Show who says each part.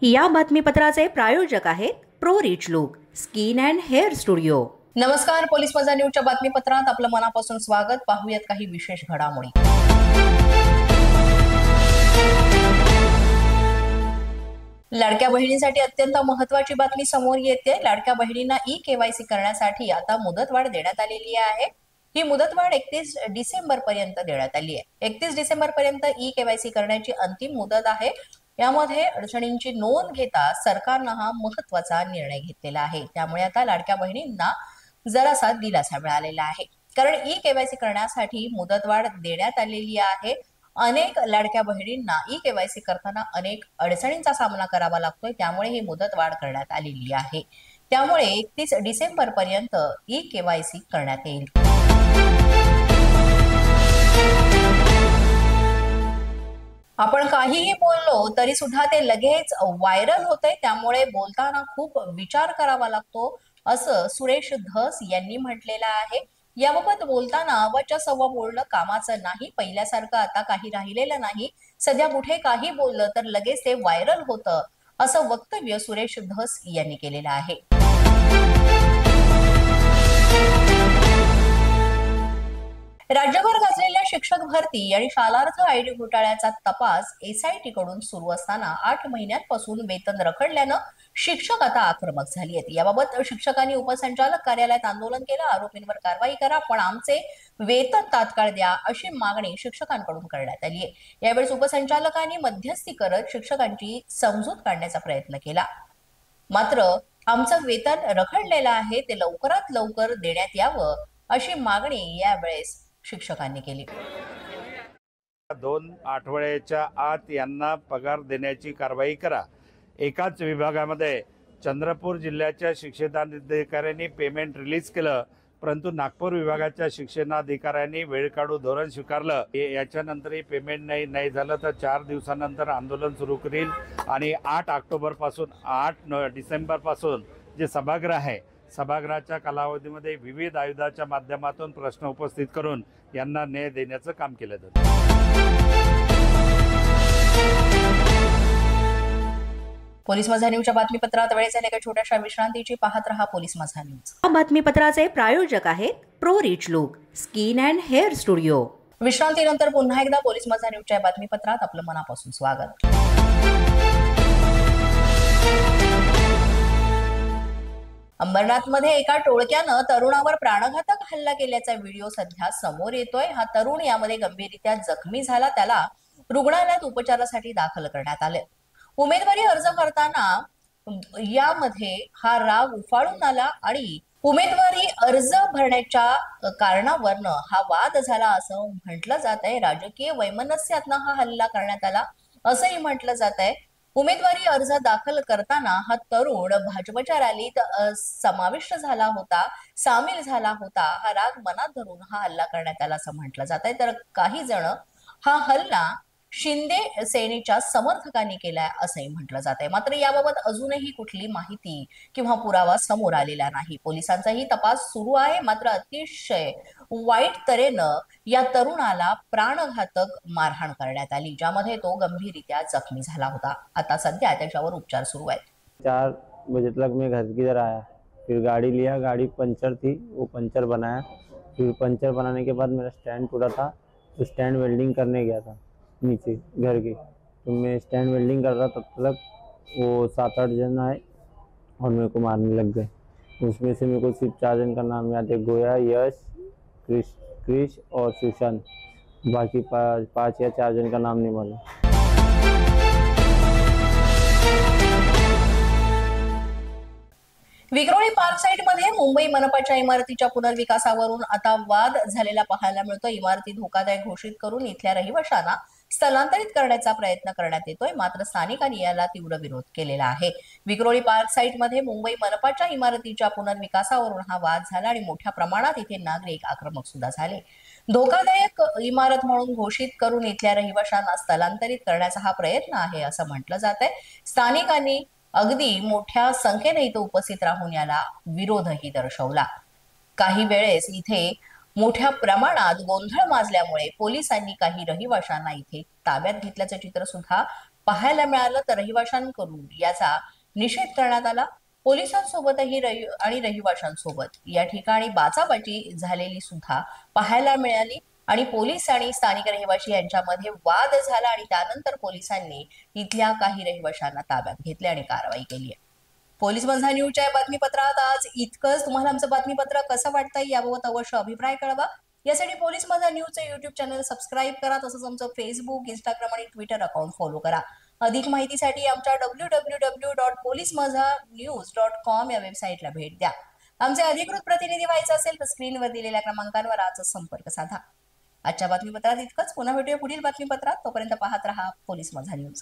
Speaker 1: या बातमीपत्राचे प्रायोजक आहेत pro rich look skin and hair studio.
Speaker 2: नमस्कार, पोलीस माझा न्यूजच्या बातमीपत्रात आपलं मनापासून स्वागत। पाहूयात काही विशेष घडामोडी। लाडक्या बहिणींसाठी अत्यंत महत्त्वाची बातमी समोर येते। लाडक्या बहिणींना ई-केवायसी करण्यासाठी आता मुदतवाढ देण्यात आलेली आहे। ही मुदतवाढ 31 डिसेंबर पर्यंत देण्यात आली आहे। 31 डिसेंबर पर्यंत ई-केवायसी करण्याची अंतिम मुदत आहे। यामध्ये अडचणींची नोंद घेता सरकारने हा महत्त्वाचा निर्णय घेतलेला आहे। त्यामुळे आता लाडक्या बहिणींना जरासा दिलासा मिळालेला आहे, कारण ई-केवायसी करण्यासाठी मुदतवाढ देण्यात आलेली आहे। अनेक लाडक्या बहिणींना ई-केवायसी करताना अनेक अडचणींचा सामना करावा लागतोय, त्यामुळे ही मुदतवाढ करण्यात आलेली आहे। त्यामुळे 31 डिसेंबर पर्यंत ई-केवायसी करण्यात येईल। आपण काहीही बोललो तरी सुद्धा ते लगेच व्हायरल होते, त्यामुळे बोलताना खूप विचार करावा लागतो, असं सुरेश धस यांनी म्हटलेलं आहे। याबाबत बोलताना आवाजच्या सव्वा बोलणं कामाचं नाही। पहिल्यासारखं आता काही राहिलेलं नाही। सध्या कुठे काही बोललं तर लगेच ते व्हायरल होतं, असं वक्तव्य सुरेश धस यांनी केलेलं आहे। राज्यभर गाजलेल्या शिक्षक भरती आणि शालार्थ आयडी घोटाळ्याचा तपास एसआयटी कडून सुरू असताना 8 महिन्यांपासून वेतन रखडल्यानं शिक्षक आता आक्रमक झाली आहेत। याबाबत शिक्षकांनी उपसंचालक कार्यालयात आंदोलन केलं। आरोपींवर कारवाई करा, पण आमचे वेतन तात्काळ द्या, अशी मागणी शिक्षकांकडून करण्यात आली आहे। यावेळी उपसंचालकांनी मध्यस्थी करत शिक्षकांची समजूत काढण्याचा प्रयत्न केला, मात्र आमचं वेतन रखडलेलं आहे, ते लवकरात लवकर देण्यात यावं, अशी मागणी यावेळेस शिक्षकांनी केली।
Speaker 3: 2 आठवड्याच्या आत यांना पगार देण्याची कारवाई करा। एकाच विभागामध्ये चंद्रपूर जिल्ह्याच्या शिक्षणाधिकाऱ्यांनी पेमेंट रिलीज केलं, परंतु नागपूर विभागाच्या शिक्षणाधिकाऱ्यांनी वेळ काढू धोरण स्वीकारलं। याच्यानंतरही पेमेंट नाही झालं तर 4 दिवसानंतर आंदोलन सुरू करील आणि 8 ऑक्टोबर पासून 8 डिसेंबर पासून जे सभागृह आहे, सभागृहाच्या कालावधीमध्ये विविध आयुधाच्या माध्यमातून प्रश्न उपस्थित करून यांना न्याय देण्याचं काम केलं जातं।
Speaker 2: पोलीस माझा न्यूजच्या बातमीपत्रात वेळ झाली एका छोट्याशा विश्रांतीची। पाहत रहा पोलीस माझा न्यूज।
Speaker 1: या बातमीपत्राचे प्रायोजक आहेत pro rich look skin and hair studio.
Speaker 2: विश्रांतीनंतर पुन्हा एकदा पोलीस माझा न्यूजच्या बातमीपत्रात आपलं मनापासून स्वागत। अंबरनाथमध्ये एका टोळक्यानं तरुणावर प्राणघातक हल्ला केल्याचा व्हिडिओ सध्या समोर येतोय। हा तरुण यामध्ये गंभीररीत्या जखमी झाला, त्याला रुग्णालयात उपचारासाठी दाखल करण्यात आले। उमेदवारी अर्ज करताना यामध्ये हा राग उफाळून आला आणि उमेदवारी अर्ज भरण्याच्या कारणावरनं हा वाद झाला, असं म्हटलं जात आहे। राजकीय वैमनस्यातनं हा हल्ला करण्यात आला, असंही म्हटलं जात आहे। उमेदवारी अर्ज दाखल करताना हा तरुण भाजपच्या रॅलीत समाविष्ट झाला होता, सामील झाला होता। हा राग मनात धरून हा हल्ला करण्यात आला, असं म्हटलं जात आहे। तर काही जण हा हल्ला शिंदे सेनेच्या समर्थकांनी केलाय, असंही म्हटलं जात आहे। मात्र याबाबत अजूनही कुठली माहिती किंवा पुरावा समोर आलेला नाही। पोलिसांचाही तपास सुरू आहे, मात्र अतिशय वाईट तऱ्हेनं या तरुणाला प्राणघातक मारहाण करण्यात आली, ज्यामध्ये तो गंभीररीत्या जखमी झाला होता। आता सध्या त्याच्यावर उपचार सुरू आहेत।
Speaker 4: 4 बजे तक मैं घर किधर आया, फिर गाड़ी लिया, गाड़ी पंचर थी, वो पंचर बनाया। फिर पंचर बनाने के बाद मेरा स्टैंड टूटा था, तो स्टैंड वेल्डिंग करने गया था नीचे घर के। तो मैं स्टैंड वेल्डिंग कर रहा, तब तक वो 7-8 जन आए और मेरे को मारने लग गए। उसमें से मेरे को सिर्फ 4 जन का नाम याद है, गोया, यश, क्रिश और सुशांत। बाकी 5 या 4 जन का नाम नहीं मालूम।
Speaker 2: विक्रोळी पार्क साइट मध्ये मुंबई मनपाच्या इमारतीच्या पुनर्विकासावरून आता वाद झालेला पाहायला मिळतो। इमारती धोकादायक घोषित करून इथल्या रहिवाशांना स्थलांतरित करण्याचा प्रयत्न करण्यात येतोय, मात्र स्थानिकांनी याला तीव्र विरोध केलेला आहे। विक्रोळी पार्क साइट मध्ये मुंबई मनपाच्या इमारतीच्या पुनर्विकासावरून हा वाद झाला आणि मोठ्या प्रमाणात इथे नागरिक आक्रमक सुद्धा झाले। धोकादायक इमारत म्हणून घोषित करून इथल्या रहिवाशांना स्थलांतरित करण्याचा हा प्रयत्न आहे, असं म्हटलं जात आहे। स्थानिकांनी अगदी मोठ्या संख्येने इथे उपस्थित राहून याला विरोधही दर्शवला। काही वेळेस इथे मोठ्या प्रमाणात गोंधळ माजल्यामुळे पोलिसांनी काही रहिवाशांना इथे ताब्यात घेतल्याचं चित्र सुद्धा पाहायला मिळालं तर रहिवाशांकडून याचा निषेध करण्यात आला। पोलिसांसोबतही आणि रहिवाशांसोबत या ठिकाणी बाचाबाची झालेली सुद्धा पाहायला मिळाली आणि पोलीस आणि स्थानिक रहिवाशी यांच्यामध्ये वाद झाला आणि त्यानंतर पोलिसांनी इथल्या काही रहिवाशांना ताब्यात घेतले आणि कारवाई केली आहे। पोलीस माझा न्यूजच्या या बातमीपत्रात आज इतकंच। तुम्हाला आमचं बातमीपत्र कसं वाटतंय याबाबत अवश्य अभिप्राय कळवा। यासाठी पोलीस माझा न्यूजचे युट्यूब चॅनल सबस्क्राईब करा, तसंच आमचं फेसबुक, इंस्टाग्राम आणि ट्विटर अकाउंट फॉलो करा। अधिक माहितीसाठी आमच्या www.policemazhanews.com या वेबसाईटला भेट द्या। आमचे अधिकृत प्रतिनिधी व्हायचे असेल तर स्क्रीनवर दिलेल्या क्रमांकांवर आजच संपर्क साधा। आजच्या बातमीपत्रात इतकंच। पुन्हा भेटूया पुढील बातमीपत्रात। तोपर्यंत पाहत रहा पोलीस माझा न्यूज।